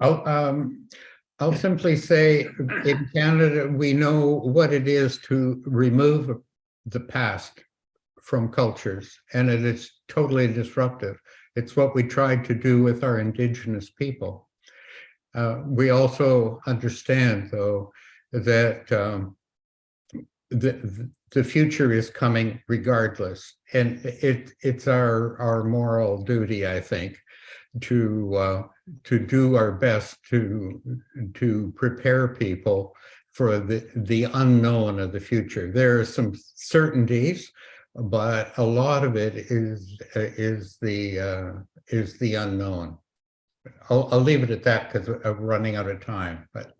I'll simply say in Canada, we know what it is to remove the past from cultures, and it is totally disruptive. It's what we tried to do with our Indigenous people. We also understand, though, that the future is coming regardless, and it's our moral duty, I think, to do our best to prepare people for the unknown of the future. There are some certainties, but a lot of it is the unknown. I'll leave it at that because I'm running out of time. But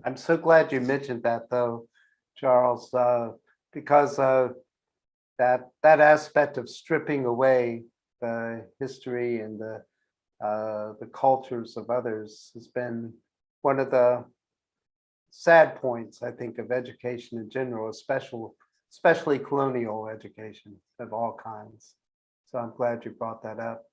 I'm so glad you mentioned that, though, Charles, because that aspect of stripping away the history and the cultures of others has been one of the sad points, I think, of education in general, especially colonial education of all kinds. So I'm glad you brought that up.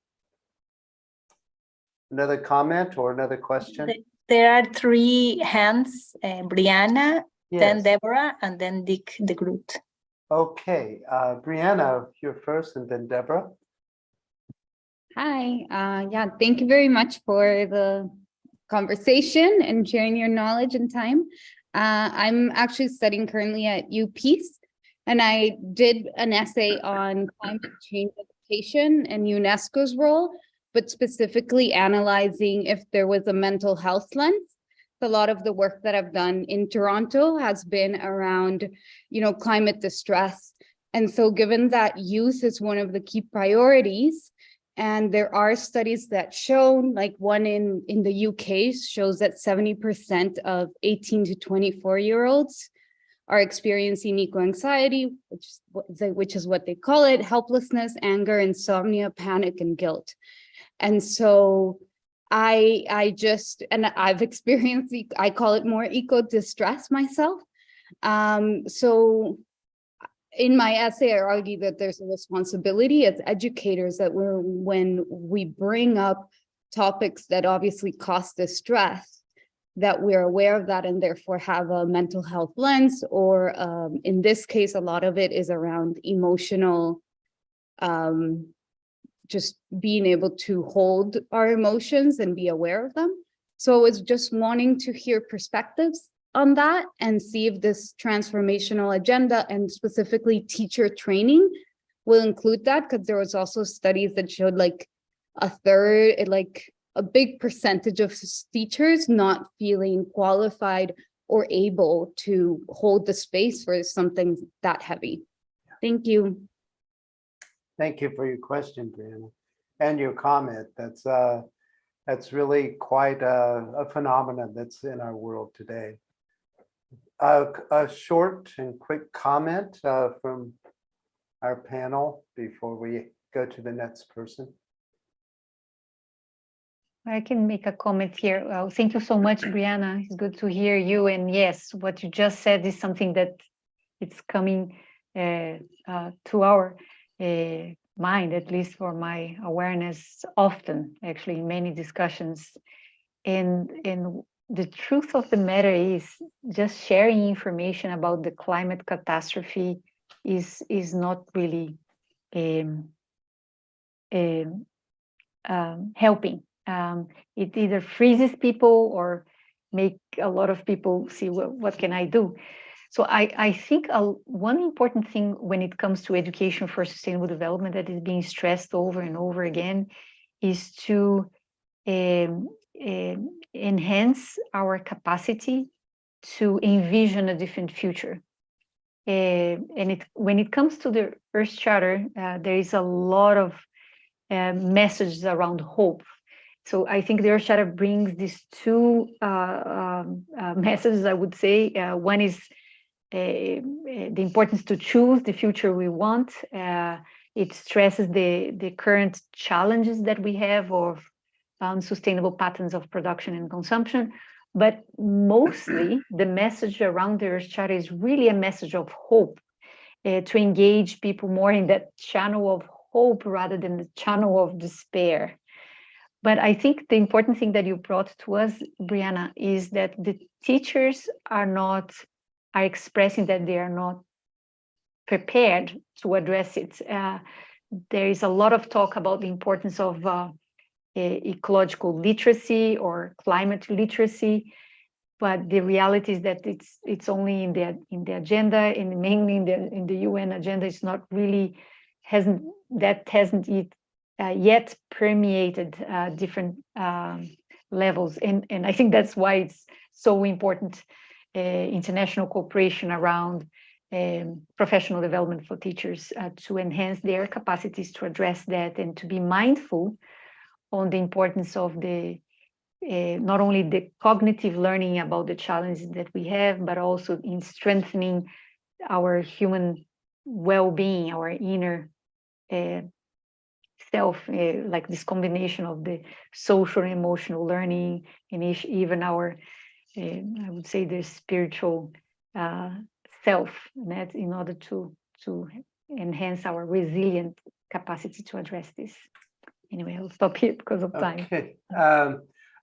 Another comment or another question? There are three hands, Brianna, then Yes. Deborah, and then Dick de Groot. Okay, Brianna, you're first, and then Deborah. Hi, yeah, thank you very much for the conversation and sharing your knowledge and time. I'm actually studying currently at UPeace, and I did an essay on climate change education and UNESCO's role, but specifically analyzing if there was a mental health lens. A lot of the work that I've done in Toronto has been around, climate distress. And so given that youth is one of the key priorities, and there are studies that show, like one in the UK shows that 70% of 18 to 24-year-olds are experiencing eco-anxiety, which is what they call it, helplessness, anger, insomnia, panic, and guilt. And so I've experienced, I call it more eco-distress myself. So in my essay, I argue that there's a responsibility as educators that when we bring up topics that obviously cause distress, that we're aware of that and therefore have a mental health lens, or in this case, a lot of it is around emotional, just being able to hold our emotions and be aware of them. So it's just wanting to hear perspectives on that and see if this transformational agenda and specifically teacher training will include that, because there was also studies that showed like a big percentage of teachers not feeling qualified or able to hold the space for something that heavy. Thank you. Thank you for your question, Brianna, and your comment. That's really quite a phenomenon that's in our world today. A short and quick comment from our panel before we go to the next person. I can make a comment here. Thank you so much, Brianna. It's good to hear you. And yes, what you just said is something that it's coming to our mind, at least for my awareness, often, actually, in many discussions. And the truth of the matter is just sharing information about the climate catastrophe is not really helping. It either freezes people or make a lot of people see, well, what can I do? So I think one important thing when it comes to education for sustainable development that is being stressed over and over again is to enhance our capacity to envision a different future. And when it comes to the Earth Charter, there is a lot of messages around hope. So I think the Earth Charter brings these two messages, I would say. One is the importance to choose the future we want. It stresses the current challenges that we have of unsustainable patterns of production and consumption. But mostly the message around the Earth Charter is really a message of hope, to engage people more in that channel of hope rather than the channel of despair. But I think the important thing that you brought to us, Brianna, is that the teachers are expressing that they are not prepared to address it. There is a lot of talk about the importance of ecological literacy or climate literacy, but the reality is that it's only in the agenda, and mainly in the UN agenda. It's not really hasn't yet permeated different levels, and I think that's why it's so important. International cooperation around professional development for teachers to enhance their capacities to address that, and to be mindful on the importance of the not only the cognitive learning about the challenges that we have, but also in strengthening our human well-being, our inner self, like this combination of the social and emotional learning, and even our, I would say, the spiritual self, that in order to enhance our resilient capacity to address this. Anyway, I'll stop here because of time. Okay.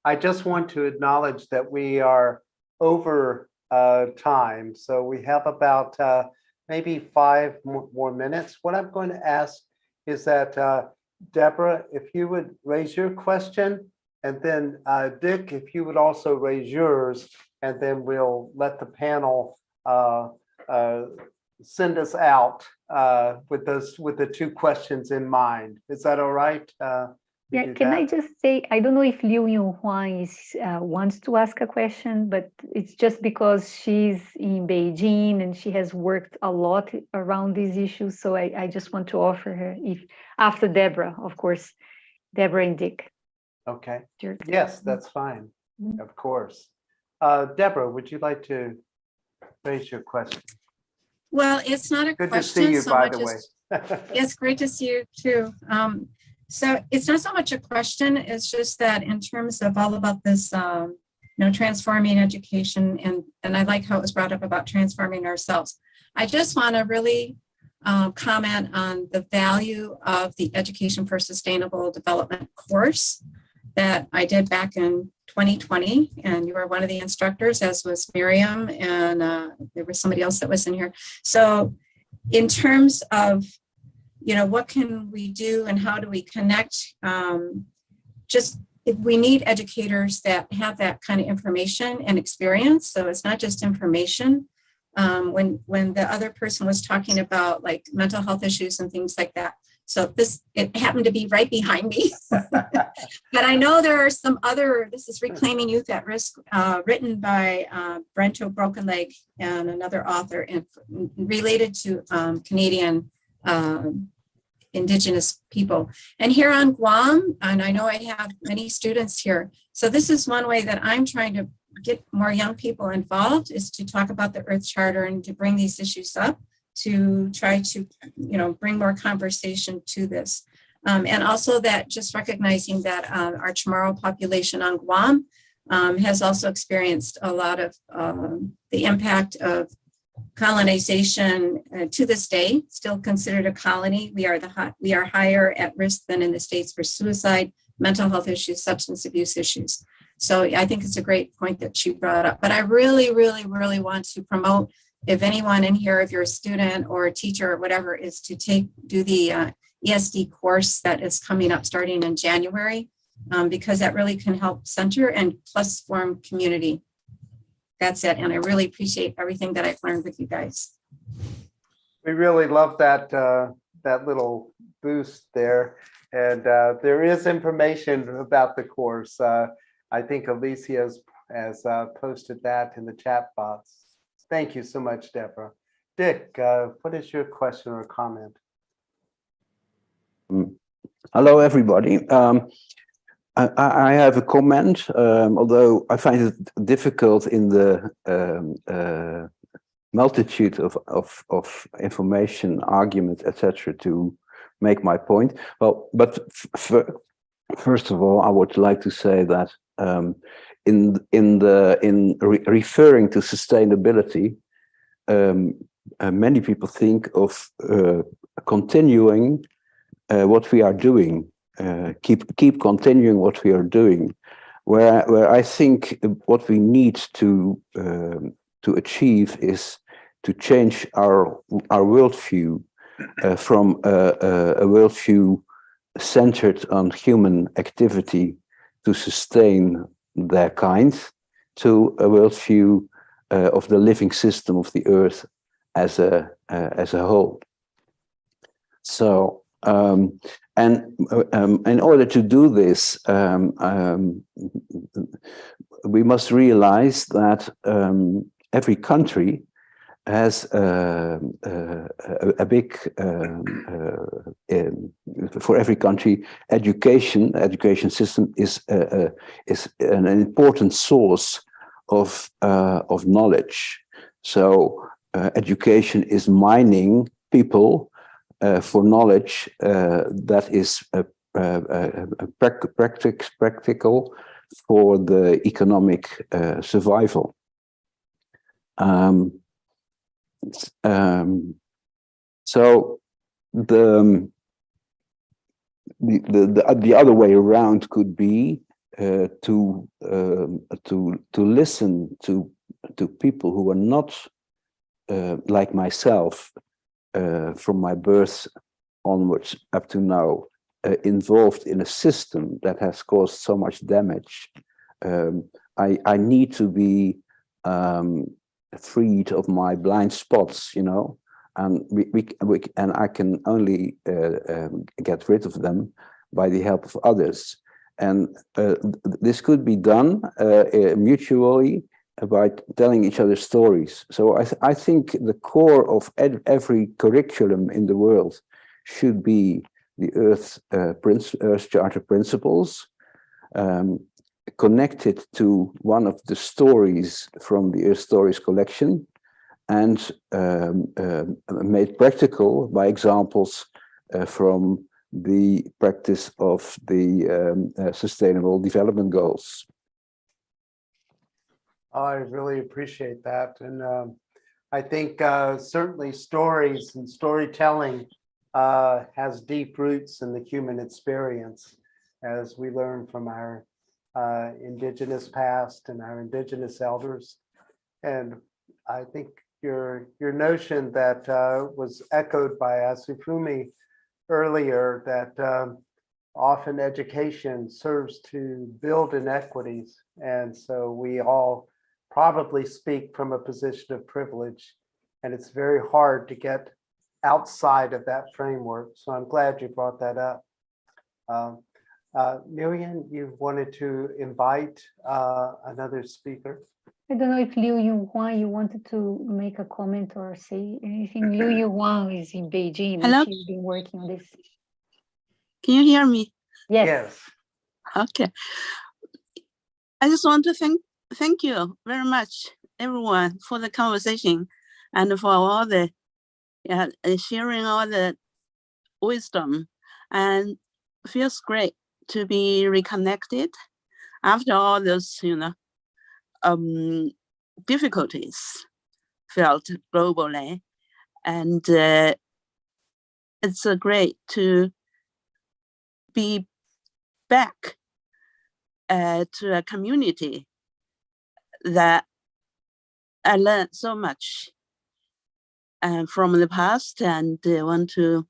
I just want to acknowledge that we are over time. So we have about maybe 5 more minutes. What I'm going to ask is that, Deborah, if you would raise your question, and then Dick, if you would also raise yours, and then we'll let the panel send us out with the 2 questions in mind. Is that all right? Yeah, can I just say, I don't know if Liu Yun Huang wants to ask a question, but it's just because she's in Beijing and she has worked a lot around these issues. So I just want to offer her, if after Deborah, of course, Deborah and Dick. Okay. Sure. Yes, that's fine. Of course. Deborah, would you like to raise your question? Well, it's not a Good question. to see you, so by much the way. Yes, great to see you too. So it's not so much a question. It's just that in terms of all about this, transforming education, and I like how it was brought up about transforming ourselves. I just want to really comment on the value of the Education for Sustainable Development course that I did back in 2020, and you were one of the instructors, as was Miriam, and there was somebody else that was in here. So in terms of, what can we do and how do we connect? We need educators that have that kind of information and experience. So it's not just information. When the other person was talking about like mental health issues and things like that. So it happened to be right behind me. But I know there are some other, this is Reclaiming Youth at Risk, written by Brento Brokenleg and another author, and related to Canadian Indigenous people. And here on Guam, and I know I have many students here, so this is one way that I'm trying to get more young people involved, is to talk about the Earth Charter and to bring these issues up, to try to, bring more conversation to this. And also that just recognizing that our Chamorro population on Guam has also experienced a lot of the impact of colonization to this day, still considered a colony. We are higher at risk than in the States for suicide, mental health issues, substance abuse issues. So I think it's a great point that she brought up. But I really, really, really want to promote, if anyone in here, if you're a student or a teacher or whatever, is to do the ESD course that is coming up starting in January, because that really can help center and plus form community. That's it. And I really appreciate everything that I've learned with you guys. We really love that little boost there. And there is information about the course. I think Alicia has posted that in the chat box. Thank you so much, Deborah. Dick, what is your question or comment? Hello, everybody. I have a comment, although I find it difficult in the multitude of information, argument, etc., to make my point. Well, but first of all, I would like to say that referring to sustainability, many people think of continuing what we are doing, keep continuing what we are doing. Where I think what we need to achieve is to change our worldview from a worldview centered on human activity to sustain their kind, to a worldview of the living system of the earth as a whole. So, and in order to do this, we must realize that every country has a big, for every country, education system is an important source of knowledge. So education is mining people for knowledge that is practical for the economic survival. So the other way around could be to listen to people who are not like myself from my birth onwards up to now involved in a system that has caused so much damage. I need to be freed of my blind spots, you know, and and I can only get rid of them by the help of others. And this could be done mutually by telling each other stories. So I think the core of every curriculum in the world should be the Earth Charter principles, connected to one of the stories from the Earth Stories collection, and made practical by examples from the practice of the Sustainable Development Goals. I really appreciate that. And I think certainly stories and storytelling has deep roots in the human experience, as we learn from our indigenous past and our indigenous elders. And I think your notion that was echoed by Asufumi earlier, that often education serves to build inequities. And so we all probably speak from a position of privilege, and it's very hard to get outside of that framework. So I'm glad you brought that up. Miriam, you wanted to invite another speaker. I don't know if Liu Yuhuan, you wanted to make a comment or say anything. Liu Yuhuan is in Beijing. Hello? She's been working on this. Can you hear me? Yes. Yes. Okay. I just want to thank you very much, everyone, for the conversation and for all the sharing all the wisdom, and feels great to be reconnected after all those, difficulties felt globally. And it's great to be back to a community that I learned so much from the past, and want to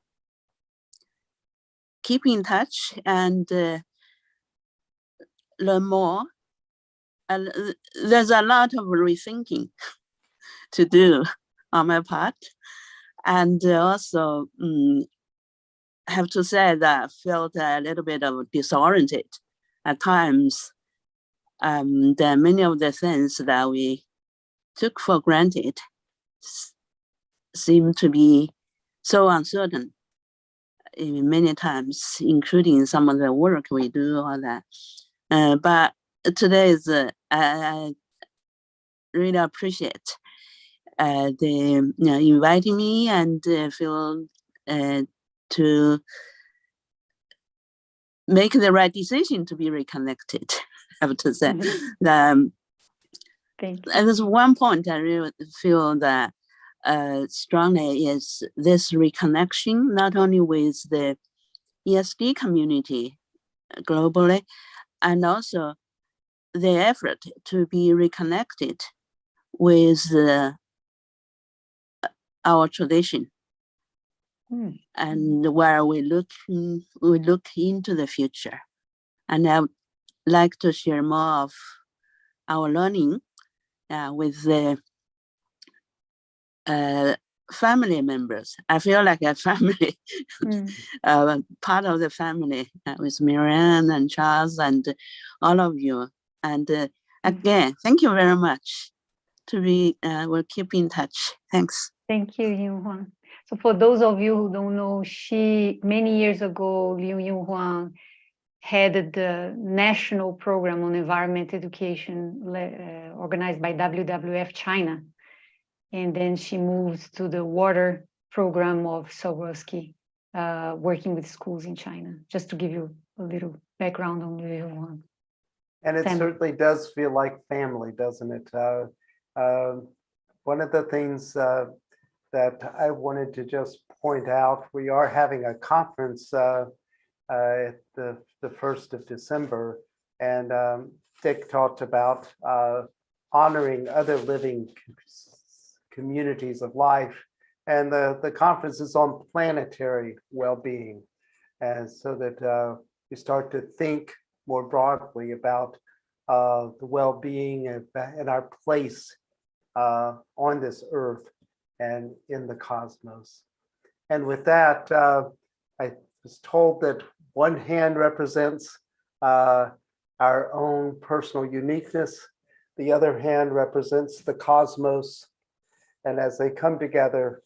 keep in touch and learn more. And there's a lot of rethinking to do on my part, and also have to say that I felt a little bit of disoriented at times. That many of the things that we took for granted seem to be so uncertain many times, including some of the work we do, all that. But today is, I really appreciate they invited me and feel to make the right decision to be reconnected. I have to say. Thank you. There's one point I really feel that strongly is this reconnection, not only with the ESD community globally, and also the effort to be reconnected with our tradition, and where we look into the future. And I would like to share more of our learning with the family members. I feel like a family, part of the family with Marianne and Charles and all of you. And again, thank you very much. We'll keep in touch. Thanks. Thank you, Liu Huang. So for those of you who don't know, many years ago, Liu Huang headed the national program on environment education organized by WWF China. And then she moved to the water program of Swarovski, working with schools in China, just to give you a little background on Liu Huang. And it Family. certainly does feel like family, doesn't it? One of the things that I wanted to just point out, we are having a conference at the 1st of December, and Dick talked about honoring other living communities of life, and the conference is on planetary well-being, and so that we start to think more broadly about the well-being and our place on this earth and in the cosmos. And with that, I was told that one hand represents our own personal uniqueness, the other hand represents the cosmos. And as they come together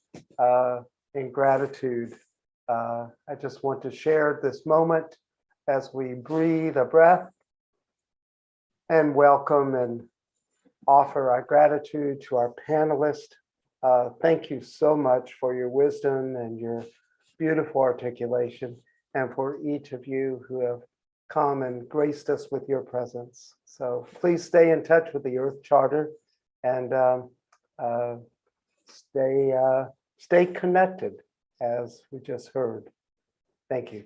in gratitude, I just want to share this moment as we breathe a breath and welcome and offer our gratitude to our panelists. Thank you so much for your wisdom and your beautiful articulation, and for each of you who have come and graced us with your presence. So please stay in touch with the Earth Charter and stay connected, as we just heard. Thank you.